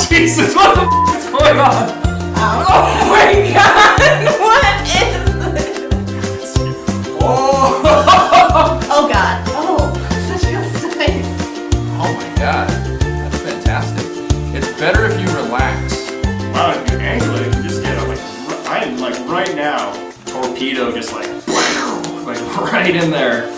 Oh Jesus, what the f is going on? Oh my god, what is this? Oh, Oh god, oh, that feels nice. oh my god, that's fantastic. It's better if you relax. Wow, if you angle it, you can just get like, I am like right now, torpedo just like, wow, like right in there.